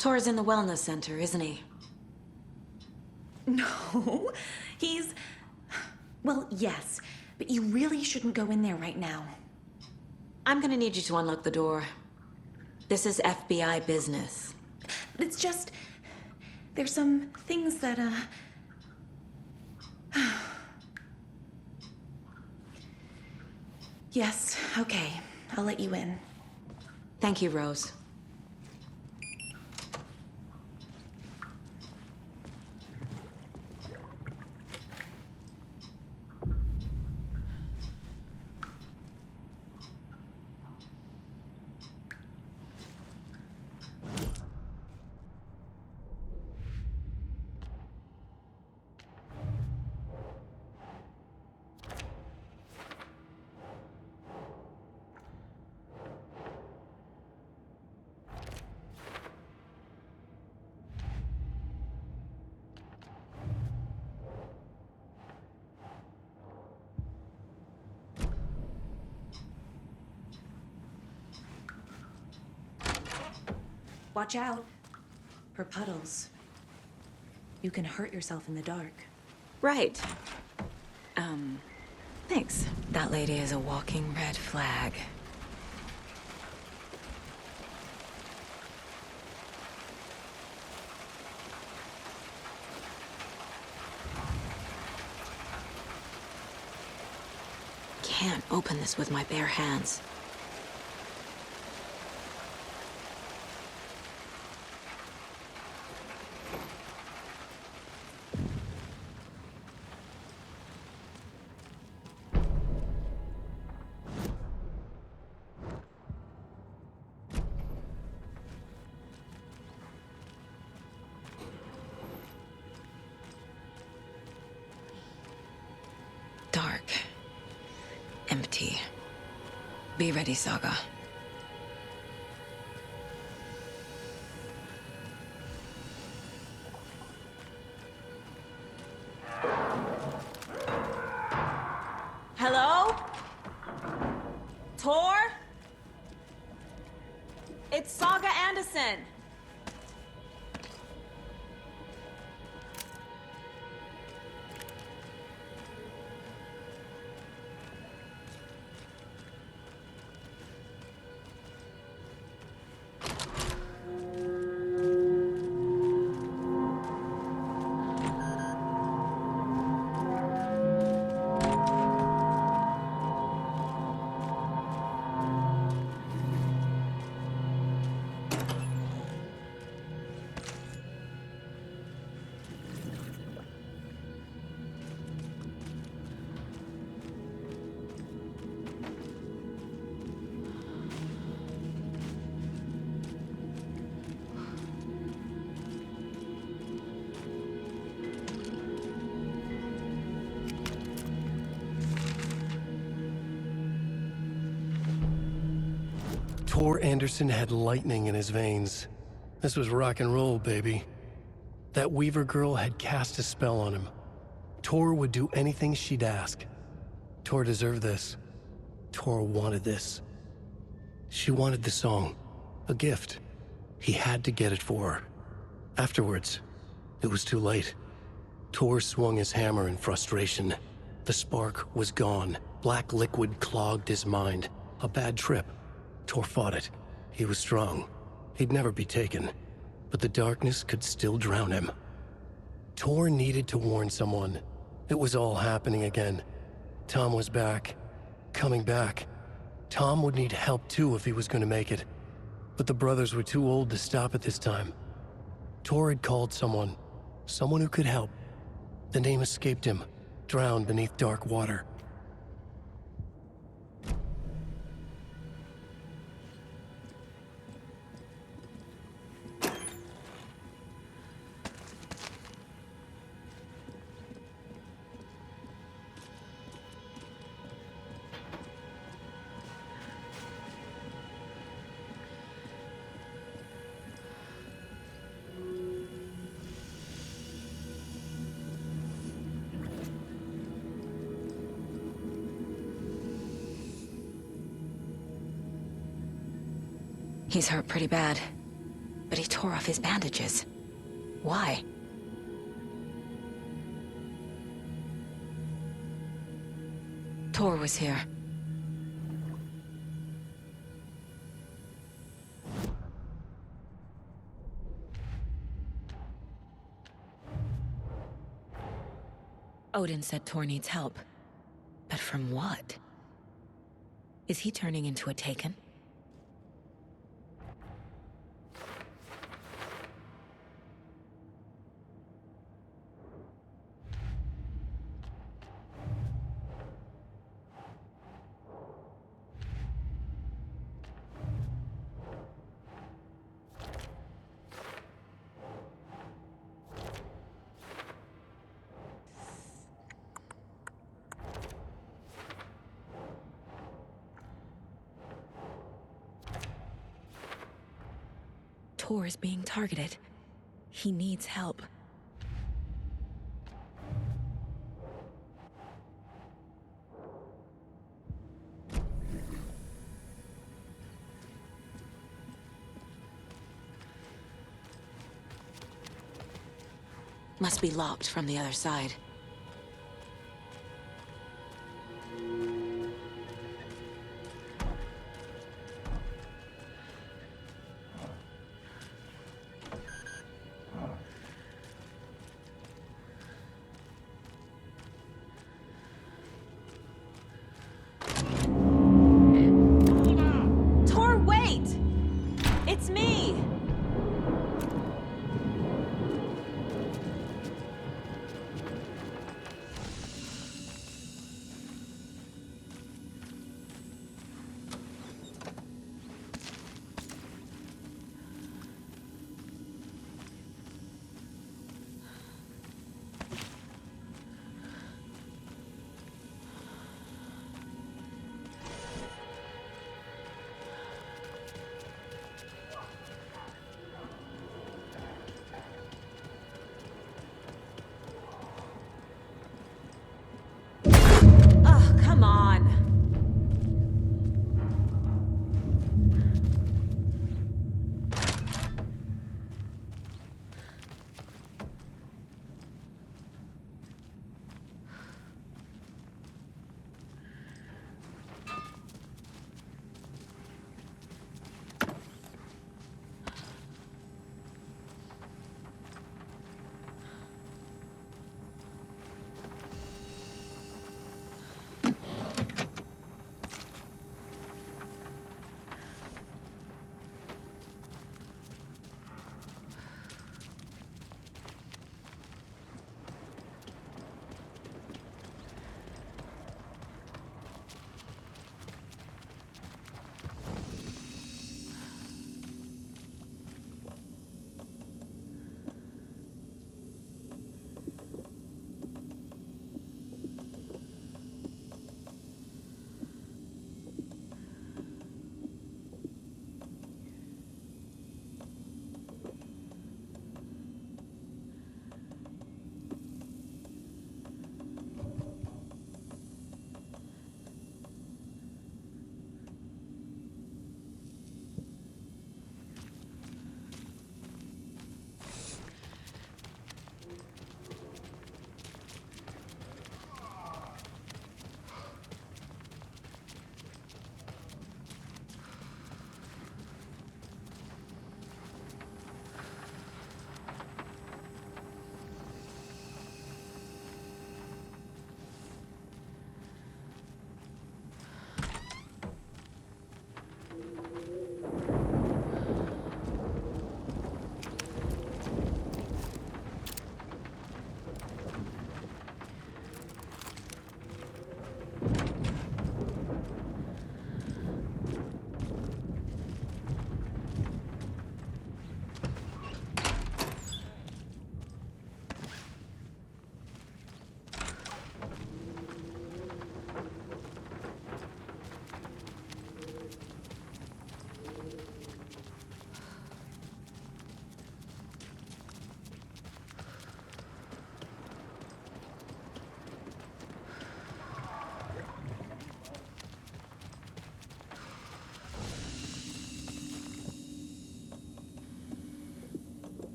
Tor's in the wellness center, isn't he? No, he's... Well, yes, but you really shouldn't go in there right now. I'm gonna need you to unlock the door. This is FBI business. It's just... There's some things that, Yes, okay. I'll let you in. Thank you, Rose. Watch out. For puddles. You can hurt yourself in the dark. Right. Thanks. That lady is a walking red flag. Can't open this with my bare hands. Dark. Empty. Be ready, Saga. Hello? Tor? It's Saga Anderson. Tor Anderson had lightning in his veins. This was rock and roll, baby. That Weaver girl had cast a spell on him. Tor would do anything she'd ask. Tor deserved this. Tor wanted this. She wanted the song. A gift. He had to get it for her. Afterwards, it was too late. Tor swung his hammer in frustration. The spark was gone. Black liquid clogged his mind. A bad trip. Tor fought it. He was strong. He'd never be taken. But the darkness could still drown him. Tor needed to warn someone. It was all happening again. Tom was back. Coming back. Tom would need help too if he was going to make it. But the brothers were too old to stop at this time. Tor had called someone. Someone who could help. The name escaped him. Drowned beneath dark water. He's hurt pretty bad. But he tore off his bandages. Why? Tor was here. Odin said Tor needs help. But from what? Is he turning into a Taken? Tor is being targeted. He needs help. Must be locked from the other side. Tor, wait! It's me!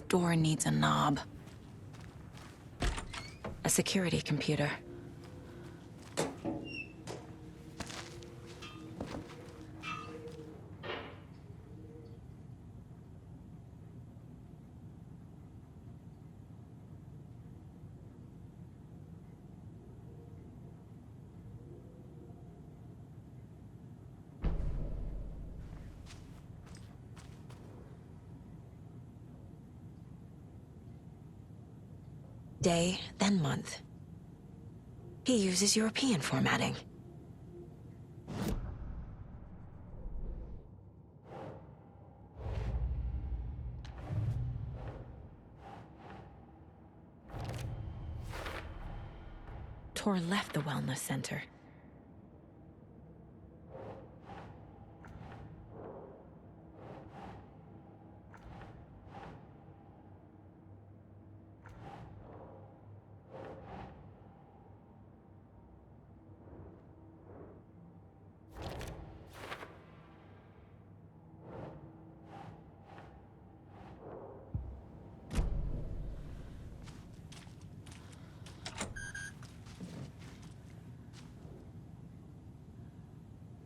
door needs a knob. A security computer. Day, then month. He uses European formatting. Tor left the wellness center.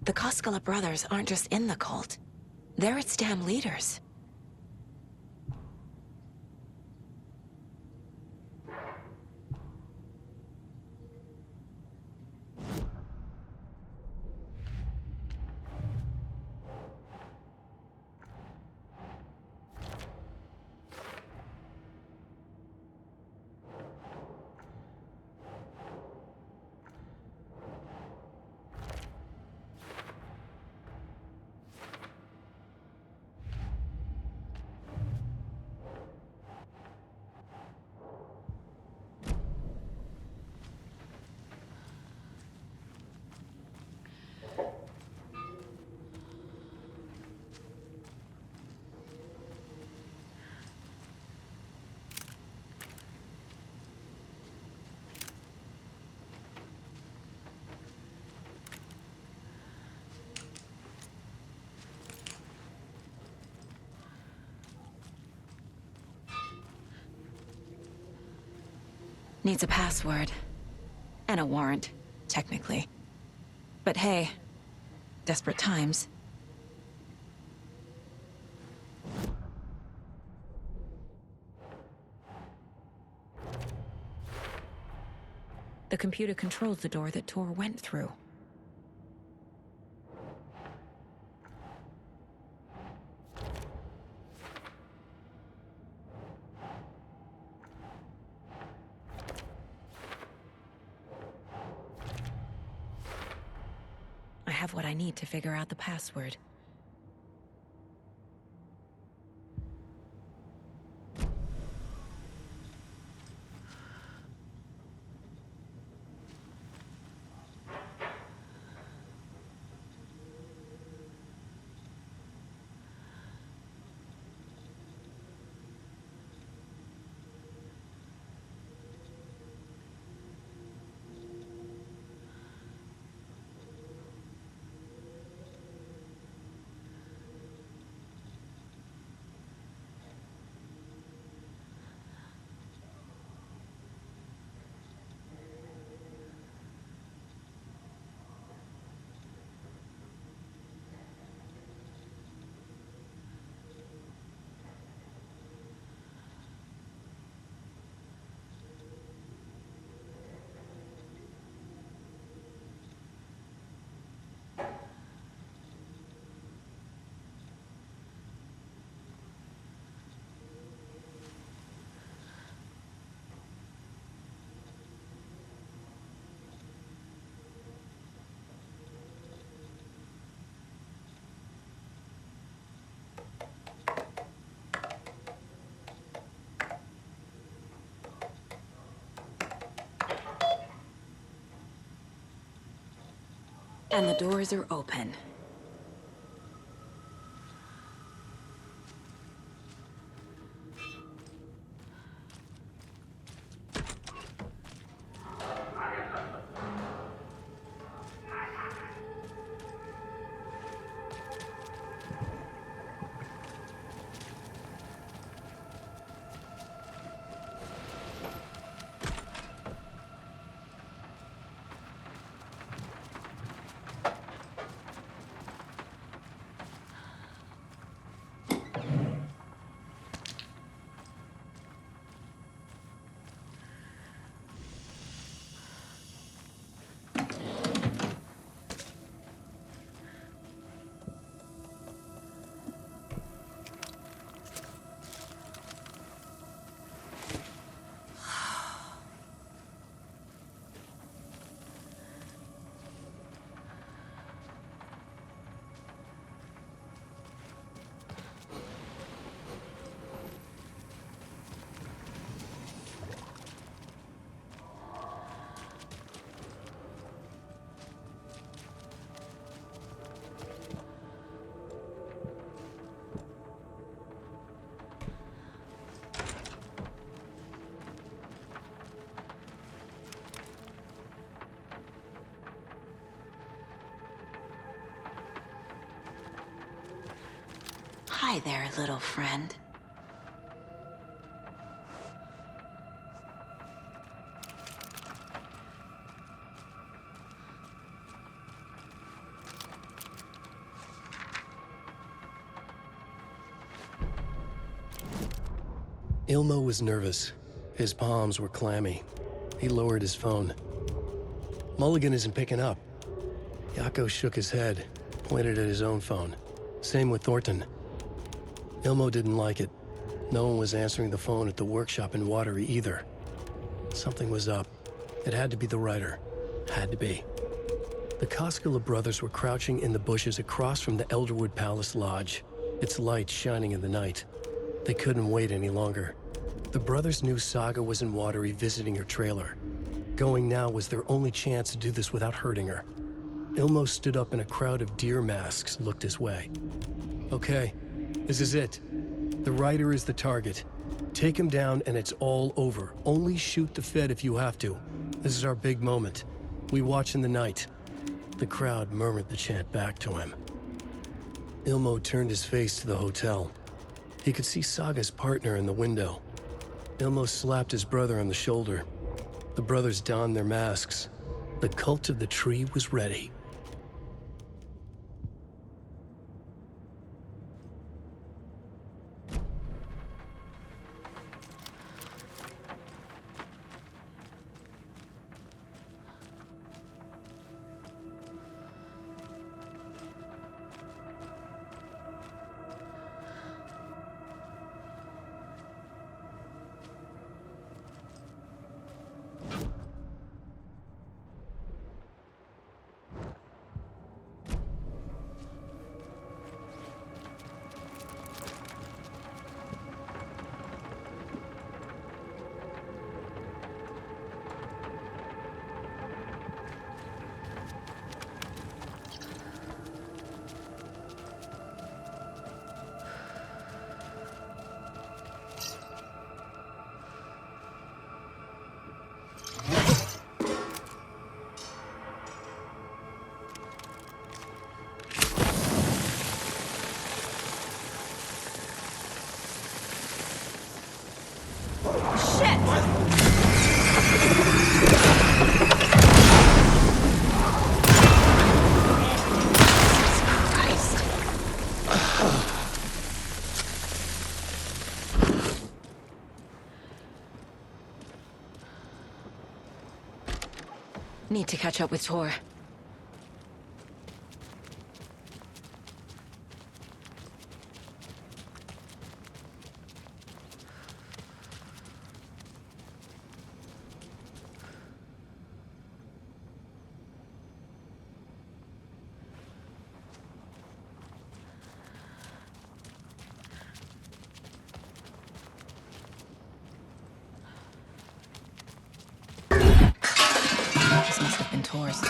The Koskela brothers aren't just in the cult. They're its damn leaders. Needs a password. And a warrant, technically. But hey, desperate times. The computer controls the door that Tor went through. I have what I need to figure out the password. And the doors are open. Hi there, little friend. Ilmo was nervous. His palms were clammy. He lowered his phone. Mulligan isn't picking up. Yako shook his head, pointed at his own phone. Same with Thornton. Ilmo didn't like it. No one was answering the phone at the workshop in Watery either. Something was up. It had to be the writer. Had to be. The Koskela brothers were crouching in the bushes across from the Elderwood Palace Lodge, its lights shining in the night. They couldn't wait any longer. The brothers knew Saga was in Watery visiting her trailer. Going now was their only chance to do this without hurting her. Ilmo stood up and a crowd of deer masks looked his way. Okay, this is it. The writer is the target. Take him down and it's all over. Only shoot the Fed if you have to. This is our big moment. We watch in the night. The crowd murmured the chant back to him. Ilmo turned his face to the hotel. He could see Saga's partner in the window. Ilmo slapped his brother on the shoulder. The brothers donned their masks. The cult of the tree was ready. Need to catch up with Tor. This must have been Tor's.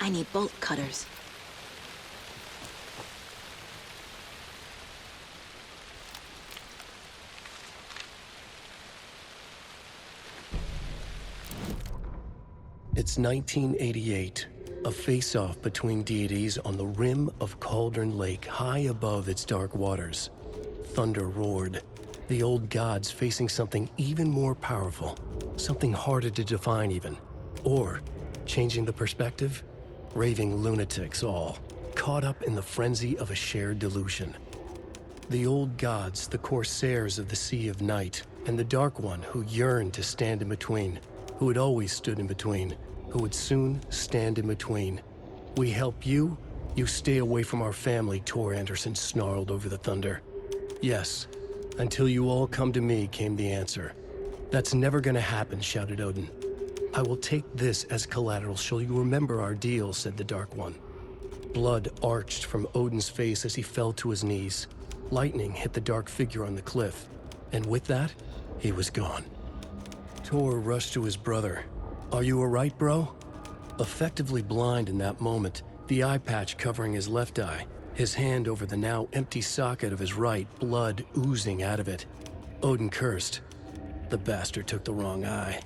I need bolt cutters. It's 1988, a face-off between deities on the rim of Cauldron Lake, high above its dark waters. Thunder roared, the old gods facing something even more powerful, something harder to define even. Or, changing the perspective, raving lunatics all, caught up in the frenzy of a shared delusion. The old gods, the corsairs of the Sea of Night, and the Dark One who yearned to stand in between, who had always stood in between, who would soon stand in between. We help you, you stay away from our family, Tor Anderson snarled over the thunder. Yes, until you all come to me, came the answer. That's never gonna happen, shouted Odin. I will take this as collateral, shall you remember our deal, said the Dark One. Blood arched from Odin's face as he fell to his knees. Lightning hit the dark figure on the cliff, and with that, he was gone. Tor rushed to his brother. Are you all right, bro? Effectively blind in that moment, the eye patch covering his left eye, his hand over the now empty socket of his right, blood oozing out of it. Odin cursed. The bastard took the wrong eye.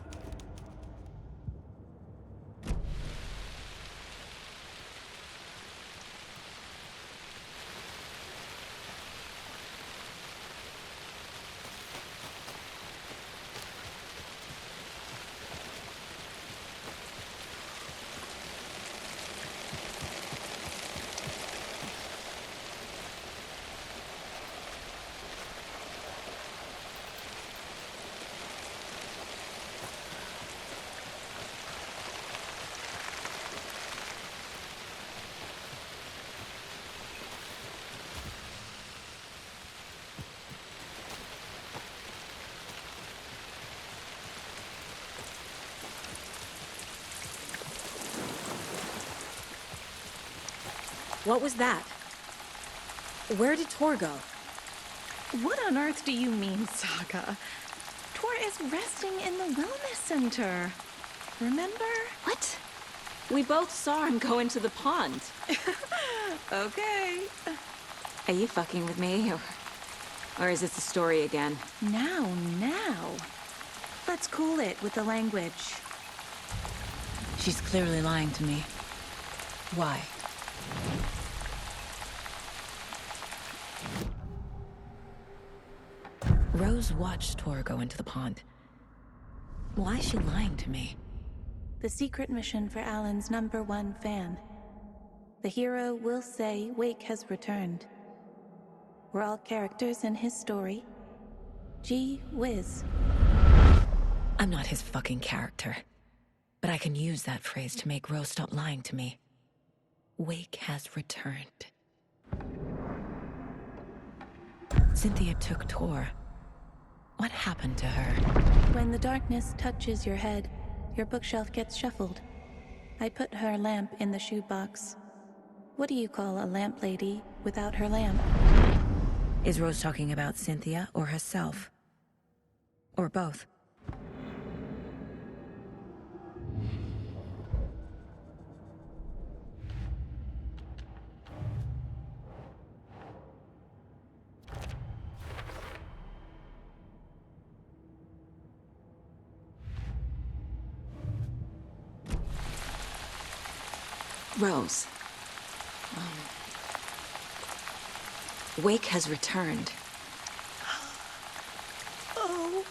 What was that? Where did Tor go? What on earth do you mean, Saga? Tor is resting in the wellness center. Remember? What? We both saw him go into the pond. Okay. Are you fucking with me, or is it the story again? Now. Let's cool it with the language. She's clearly lying to me. Why? Rose watched Tor go into the pond. Why is she lying to me? The secret mission for Alan's #1 fan. The hero will say Wake has returned. We're all characters in his story. Gee whiz. I'm not his fucking character. But I can use that phrase to make Rose stop lying to me. Wake has returned. Cynthia took Tor. What happened to her? When the darkness touches your head, your bookshelf gets shuffled. I put her lamp in the shoebox. What do you call a lamp lady without her lamp? Is Rose talking about Cynthia or herself? Or both? Rose. Wake has returned. Oh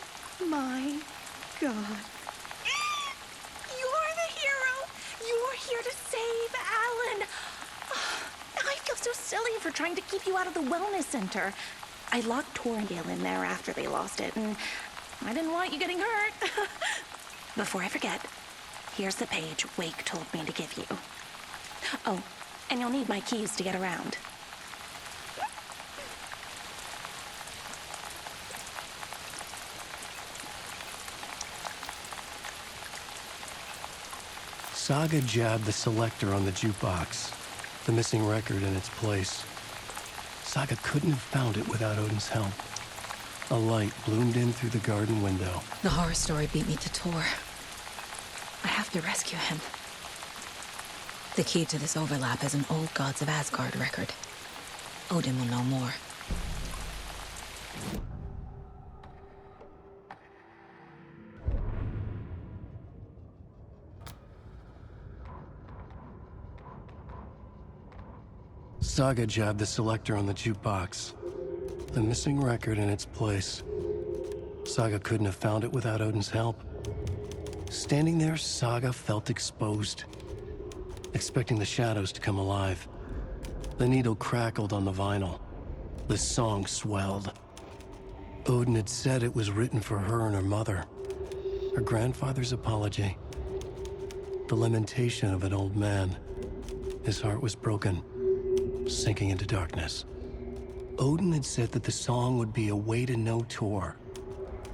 my God. You're the hero! You're here to save Alan! I feel so silly for trying to keep you out of the wellness center. I locked Toriel in there after they lost it, and I didn't want you getting hurt. Before I forget, here's the page Wake told me to give you. Oh, and you'll need my keys to get around. Saga jabbed the selector on the jukebox, the missing record in its place. Saga couldn't have found it without Odin's help. A light bloomed in through the garden window. The horror story beat me to Tor. I have to rescue him. The key to this overlap is an old Gods of Asgard record. Odin will know more. Saga jabbed the selector on the jukebox. The missing record in its place. Saga couldn't have found it without Odin's help. Standing there, Saga felt exposed, expecting the shadows to come alive. The needle crackled on the vinyl. The song swelled. Odin had said it was written for her and her mother. Her grandfather's apology. The lamentation of an old man. His heart was broken, sinking into darkness. Odin had said that the song would be a way to know Tor,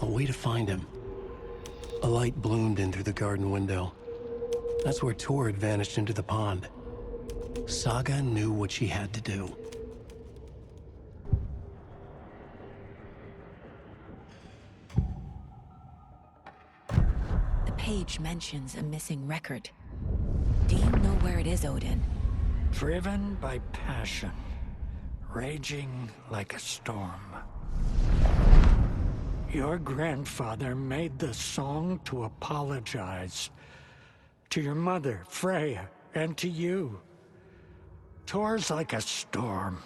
a way to find him. A light bloomed in through the garden window. That's where Tor had vanished into the pond. Saga knew what she had to do. The page mentions a missing record. Do you know where it is, Odin? Driven by passion, raging like a storm. Your grandfather made the song to apologize. To your mother, Freya, and to you. Tor's like a storm.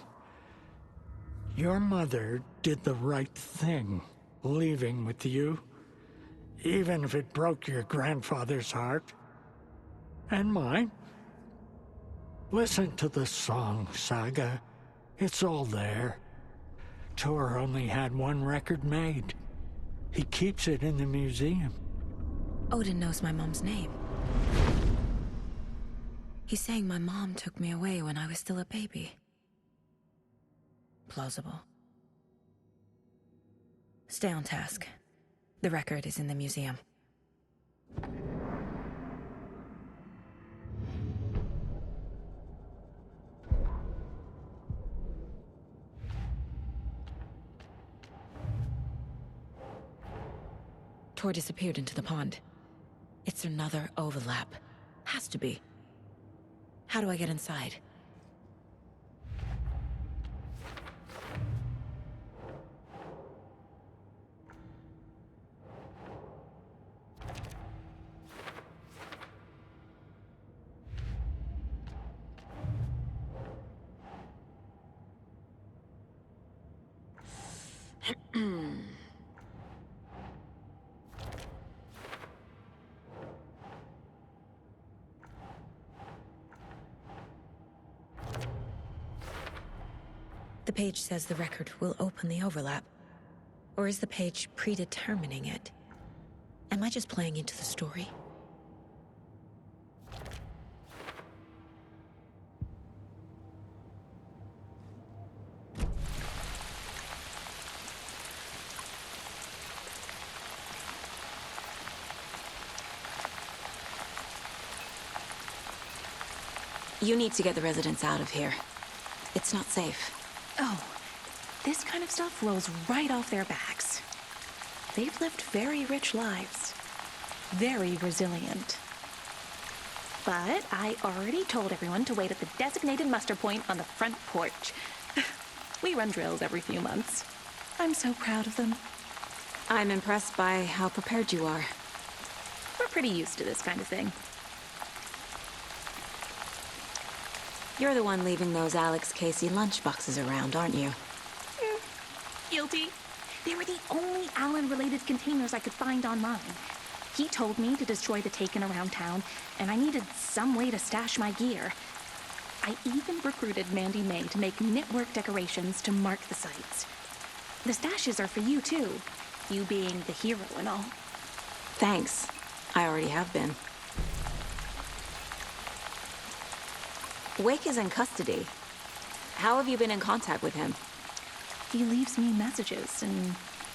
Your mother did the right thing, leaving with you, even if it broke your grandfather's heart. And mine. Listen to the song, Saga. It's all there. Tor only had one record made. He keeps it in the museum. Odin knows my mom's name. He's saying my mom took me away when I was still a baby. Plausible. Stay on task. The record is in the museum. Tor disappeared into the pond. It's another overlap. Has to be. How do I get inside? The page says the record will open the overlap. Or is the page predetermining it? Am I just playing into the story? You need to get the residents out of here. It's not safe. Oh, this kind of stuff rolls right off their backs. They've lived very rich lives. Very resilient. But I already told everyone to wait at the designated muster point on the front porch. We run drills every few months. I'm so proud of them. I'm impressed by how prepared you are. We're pretty used to this kind of thing. You're the one leaving those Alex Casey lunchboxes around, aren't you? Guilty. They were the only Alan-related containers I could find online. He told me to destroy the taken around town, and I needed some way to stash my gear. I even recruited Mandy May to make knitwork decorations to mark the sites. The stashes are for you, too. You being the hero and all. Thanks. I already have been. Wake is in custody. How have you been in contact with him? He leaves me messages in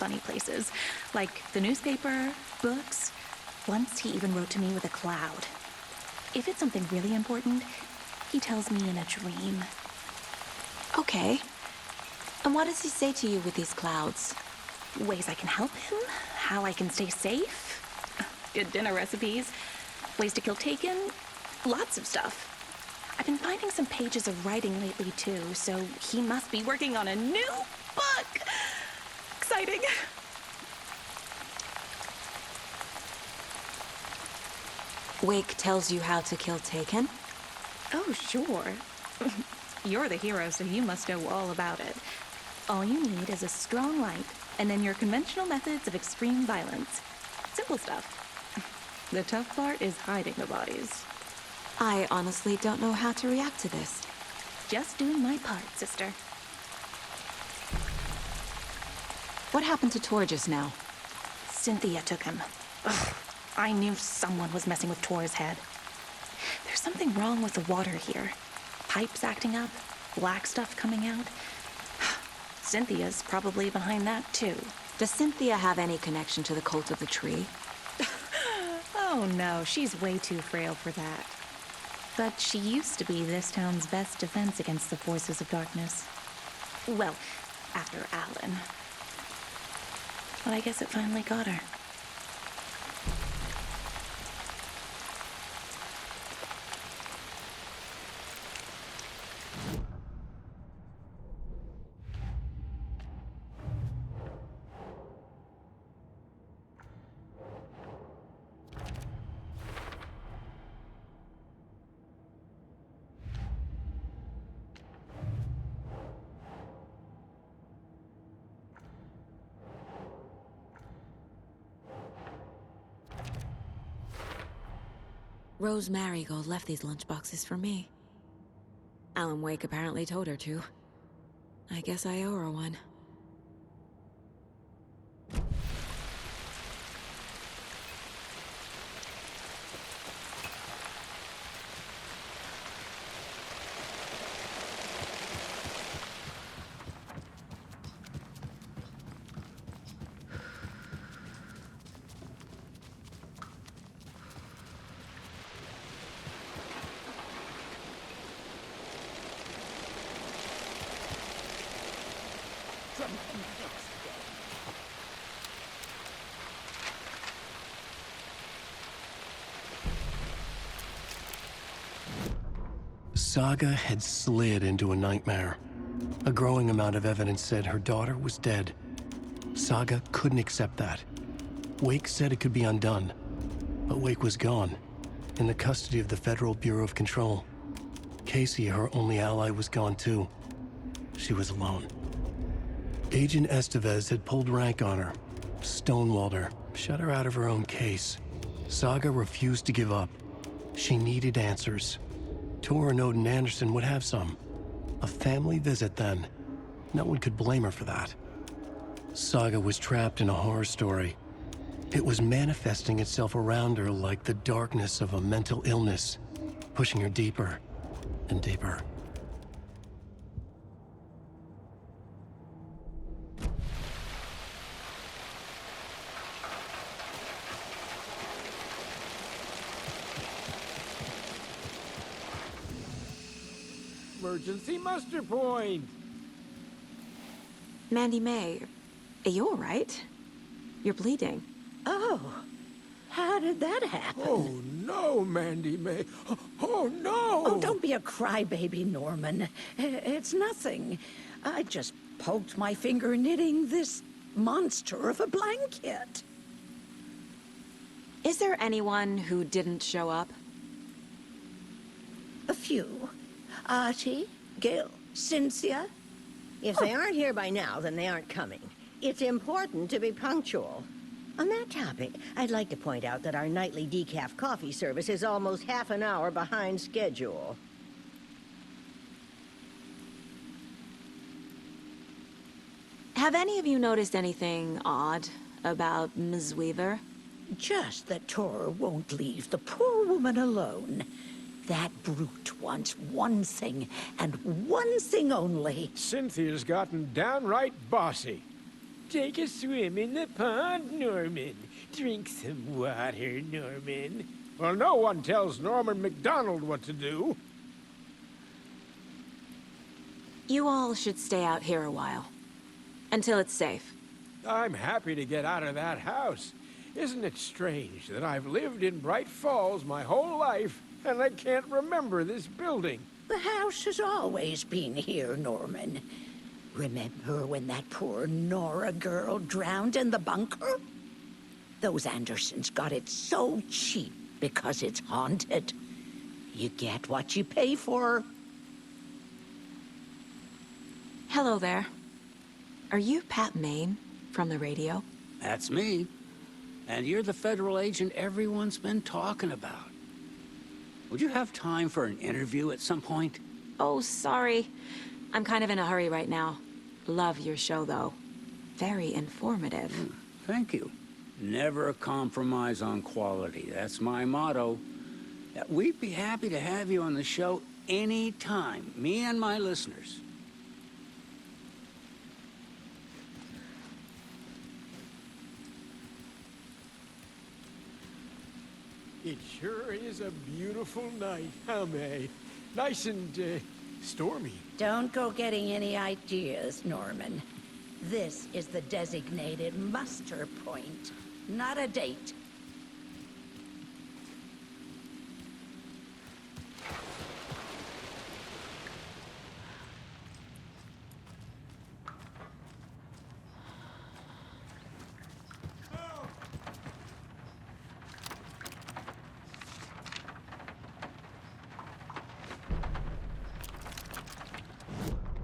funny places, like the newspaper, books. Once he even wrote to me with a cloud. If it's something really important, he tells me in a dream. Okay. And what does he say to you with these clouds? Ways I can help him, how I can stay safe, good dinner recipes, ways to kill Taken, lots of stuff. I've been finding some pages of writing lately, too, so he must be working on a new book! Exciting! Wake tells you how to kill Taken? Oh, sure. You're the hero, so you must know all about it. All you need is a strong light, and then your conventional methods of extreme violence. Simple stuff. The tough part is hiding the bodies. I honestly don't know how to react to this. Just doing my part, sister. What happened to Tor just now? Cynthia took him. Ugh, I knew someone was messing with Tor's head. There's something wrong with the water here. Pipes acting up, black stuff coming out. Cynthia's probably behind that, too. Does Cynthia have any connection to the cult of the tree? Oh no, she's way too frail for that. But she used to be this town's best defense against the forces of darkness. Well, after Alan. But I guess it finally got her. Rose Marigold left these lunchboxes for me. Alan Wake apparently told her to. I guess I owe her one. Saga had slid into a nightmare. A growing amount of evidence said her daughter was dead. Saga couldn't accept that. Wake said it could be undone. But Wake was gone, in the custody of the Federal Bureau of Control. Casey, her only ally, was gone too. She was alone. Agent Estevez had pulled rank on her, stonewalled her, shut her out of her own case. Saga refused to give up. She needed answers. Tor and Odin Anderson would have some. A family visit, then. No one could blame her for that. Saga was trapped in a horror story. It was manifesting itself around her like the darkness of a mental illness, pushing her deeper and deeper. Emergency muster point! Mandy May, are you all right? You're bleeding. Oh, how did that happen? Oh no, Mandy May. Oh no! Oh, don't be a crybaby, Norman. It's nothing. I just poked my finger knitting this monster of a blanket. Is there anyone who didn't show up? A few. Artie, Gil, Cynthia. If they aren't here by now, then they aren't coming. It's important to be punctual. On that topic, I'd like to point out that our nightly decaf coffee service is almost half an hour behind schedule. Have any of you noticed anything odd about Ms. Weaver? Just that Tor won't leave the poor woman alone. That brute wants one thing, and one thing only. Cynthia's gotten downright bossy. Take a swim in the pond, Norman. Drink some water, Norman. Well, no one tells Norman MacDonald what to do. You all should stay out here a while. Until it's safe. I'm happy to get out of that house. Isn't it strange that I've lived in Bright Falls my whole life, and I can't remember this building? The house has always been here, Norman. Remember when that poor Nora girl drowned in the bunker? Those Andersons got it so cheap because it's haunted. You get what you pay for. Hello there. Are you Pat Maine from the radio? That's me. And you're the federal agent everyone's been talking about. Would you have time for an interview at some point? Oh, sorry. I'm kind of in a hurry right now. Love your show, though. Very informative. Thank you. Never compromise on quality. That's my motto. We'd be happy to have you on the show anytime, me and my listeners. It sure is a beautiful night, huh, May? Nice and, stormy. Don't go getting any ideas, Norman. This is the designated muster point, not a date.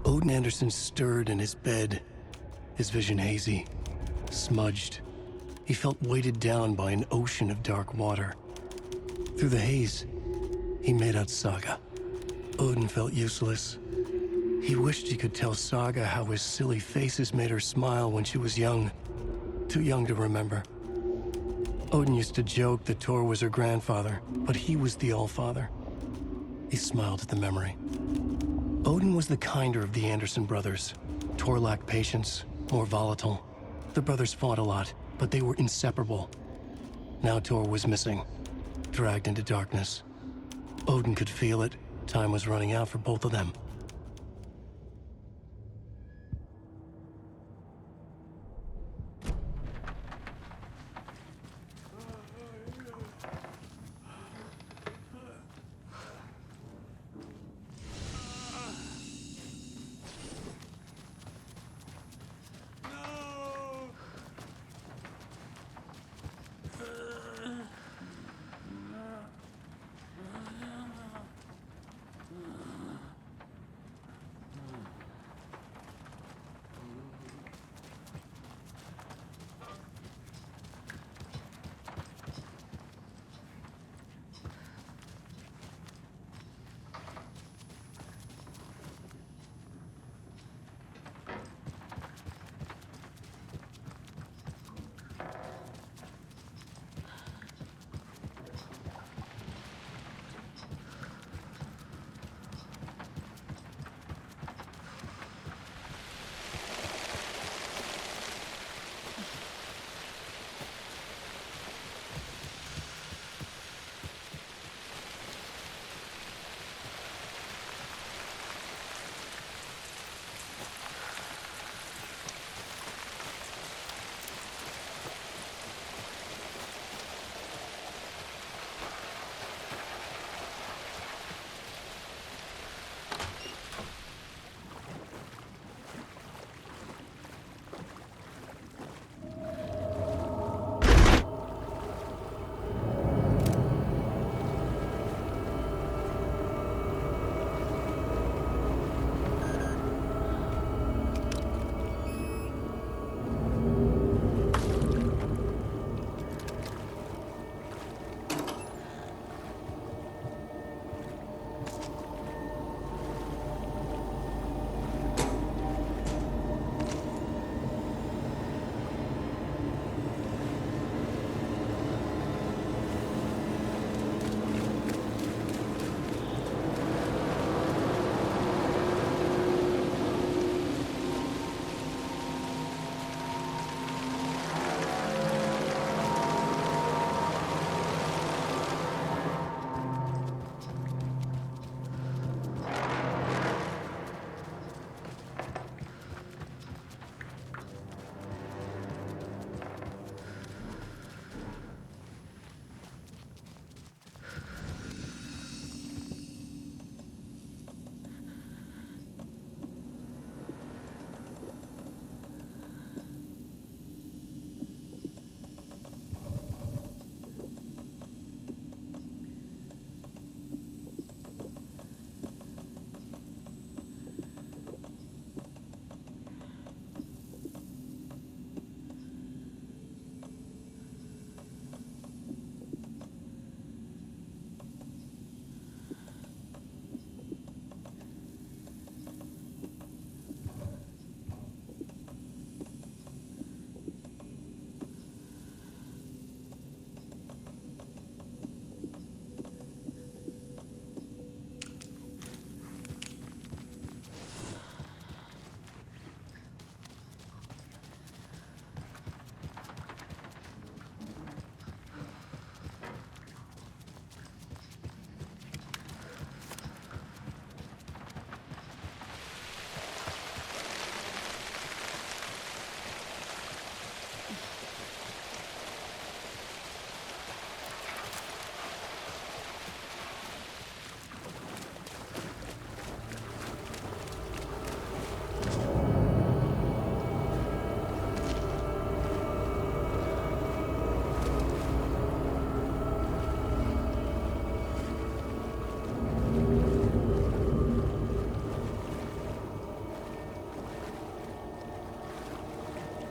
Odin Anderson stirred in his bed, his vision hazy, smudged. He felt weighted down by an ocean of dark water. Through the haze, he made out Saga. Odin felt useless. He wished he could tell Saga how his silly faces made her smile when she was young. Too young to remember. Odin used to joke that Tor was her grandfather, but he was the Allfather. He smiled at the memory. Odin was the kinder of the Anderson brothers. Tor lacked patience, more volatile. The brothers fought a lot, but they were inseparable. Now Tor was missing, dragged into darkness. Odin could feel it. Time was running out for both of them.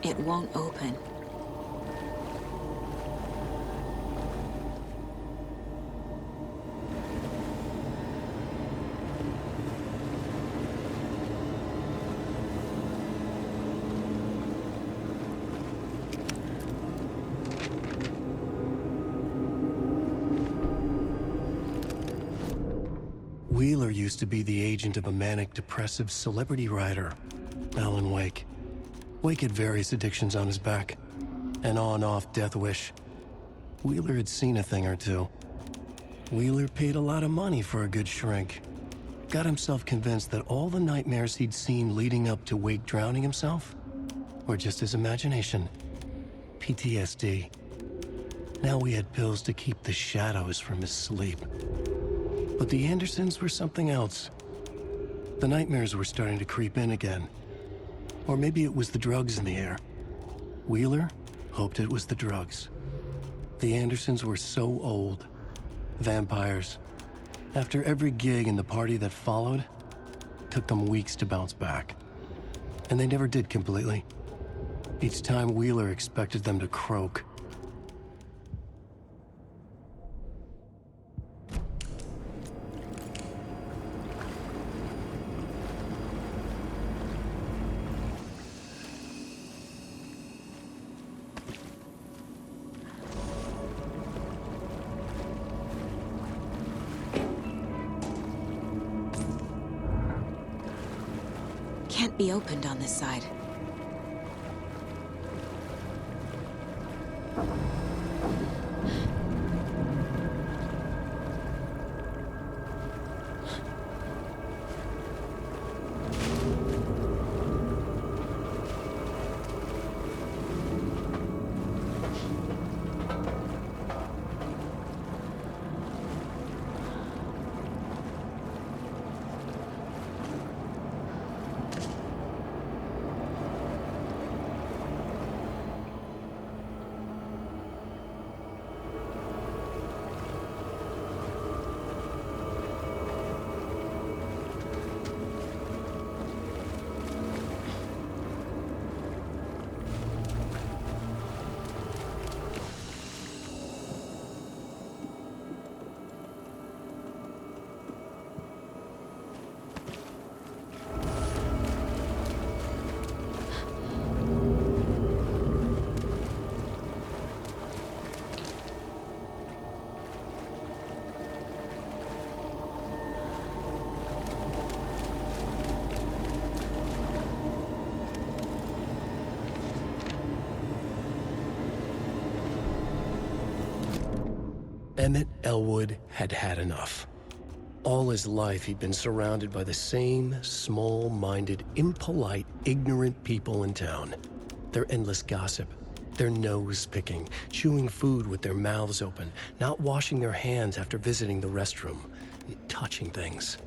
It won't open. Wheeler used to be the agent of a manic-depressive celebrity writer, Alan Wake. Wake had various addictions on his back, an on-off death wish. Wheeler had seen a thing or two. Wheeler paid a lot of money for a good shrink. Got himself convinced that all the nightmares he'd seen leading up to Wake drowning himself were just his imagination. PTSD. Now he had pills to keep the shadows from his sleep. But the Andersons were something else. The nightmares were starting to creep in again. Or maybe it was the drugs in the air. Wheeler hoped it was the drugs. The Andersons were so old. Vampires. After every gig and the party that followed, it took them weeks to bounce back. And they never did completely. Each time Wheeler expected them to croak. Can't be opened on this side. Emmett Elwood had had enough. All his life, he'd been surrounded by the same small-minded, impolite, ignorant people in town. Their endless gossip, their nose-picking, chewing food with their mouths open, not washing their hands after visiting the restroom, touching things,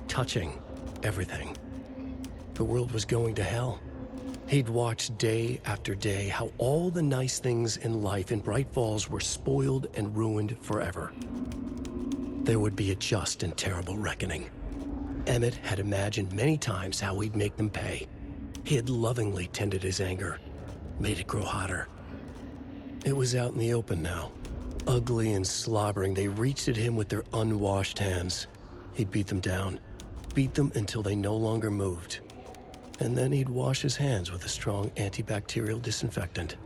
touching everything. The world was going to hell. He'd watched day after day how all the nice things in life in Bright Falls were spoiled and ruined forever. There would be a just and terrible reckoning. Emmett had imagined many times how he'd make them pay. He had lovingly tended his anger, made it grow hotter. It was out in the open now. Ugly and slobbering, they reached at him with their unwashed hands. He'd beat them down, beat them until they no longer moved. And then he'd wash his hands with a strong antibacterial disinfectant.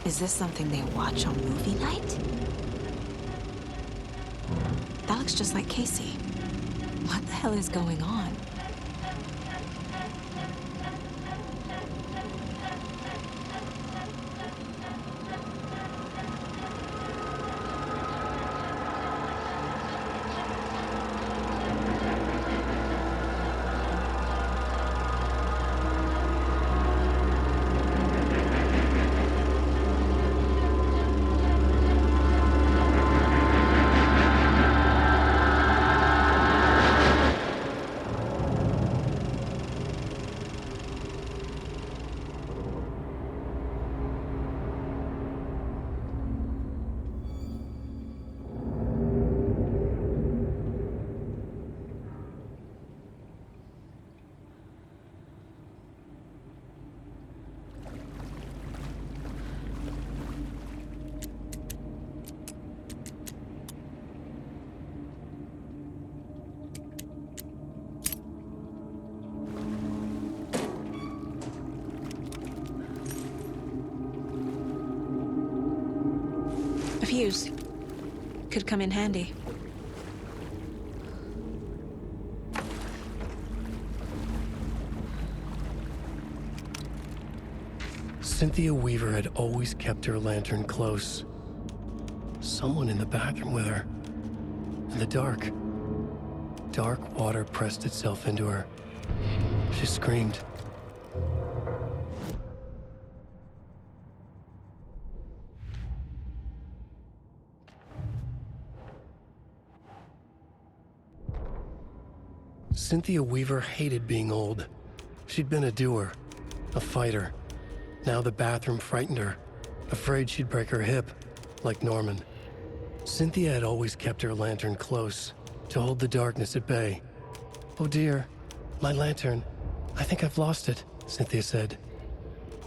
Is this something they watch on movie night? That looks just like Casey. What the hell is going on? use. Could come in handy. Cynthia Weaver had always kept her lantern close. Someone in the bathroom with her. In the dark. Dark water pressed itself into her. She screamed. Cynthia Weaver hated being old. She'd been a doer, a fighter. Now the bathroom frightened her, afraid she'd break her hip, like Norman. Cynthia had always kept her lantern close, to hold the darkness at bay. "Oh dear, my lantern. I think I've lost it," Cynthia said.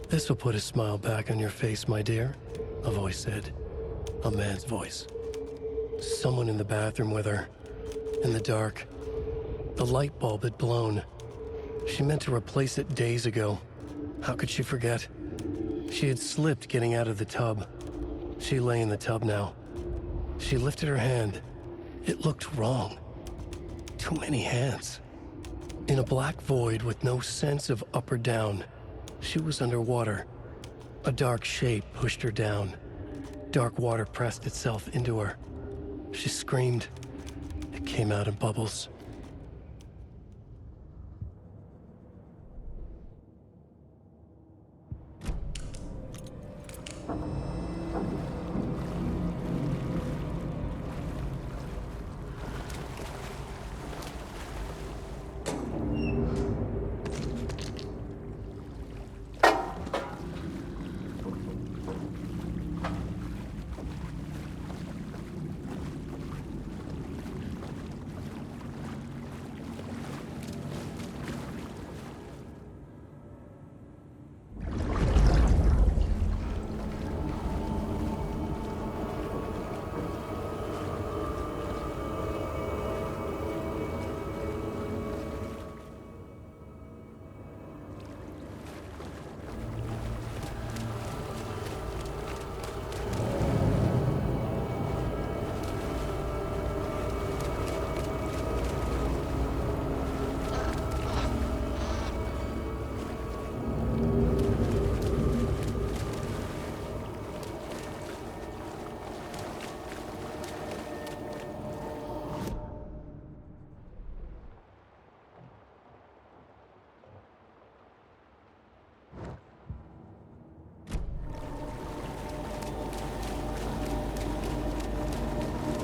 "This will put a smile back on your face, my dear," a voice said. A man's voice. Someone in the bathroom with her. In the dark. The light bulb had blown. She meant to replace it days ago. How could she forget? She had slipped getting out of the tub. She lay in the tub now. She lifted her hand. It looked wrong. Too many hands. In a black void with no sense of up or down, she was underwater. A dark shape pushed her down. Dark water pressed itself into her. She screamed. It came out in bubbles.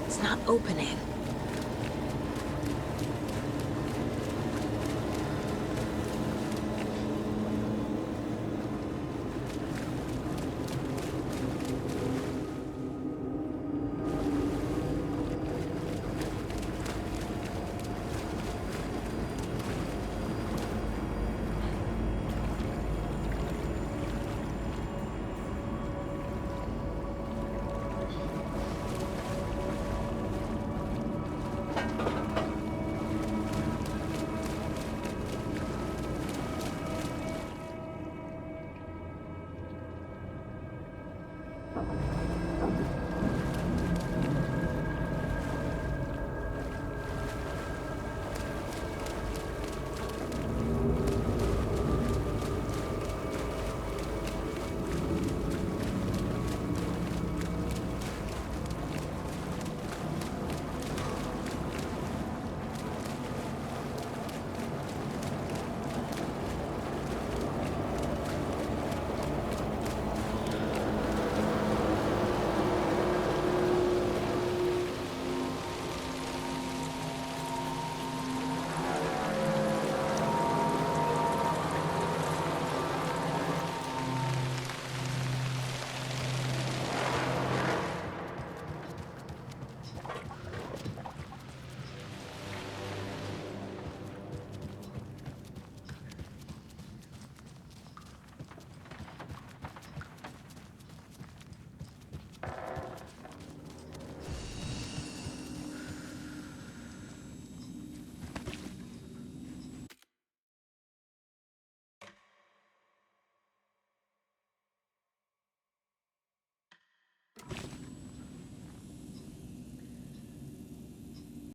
It's not opening.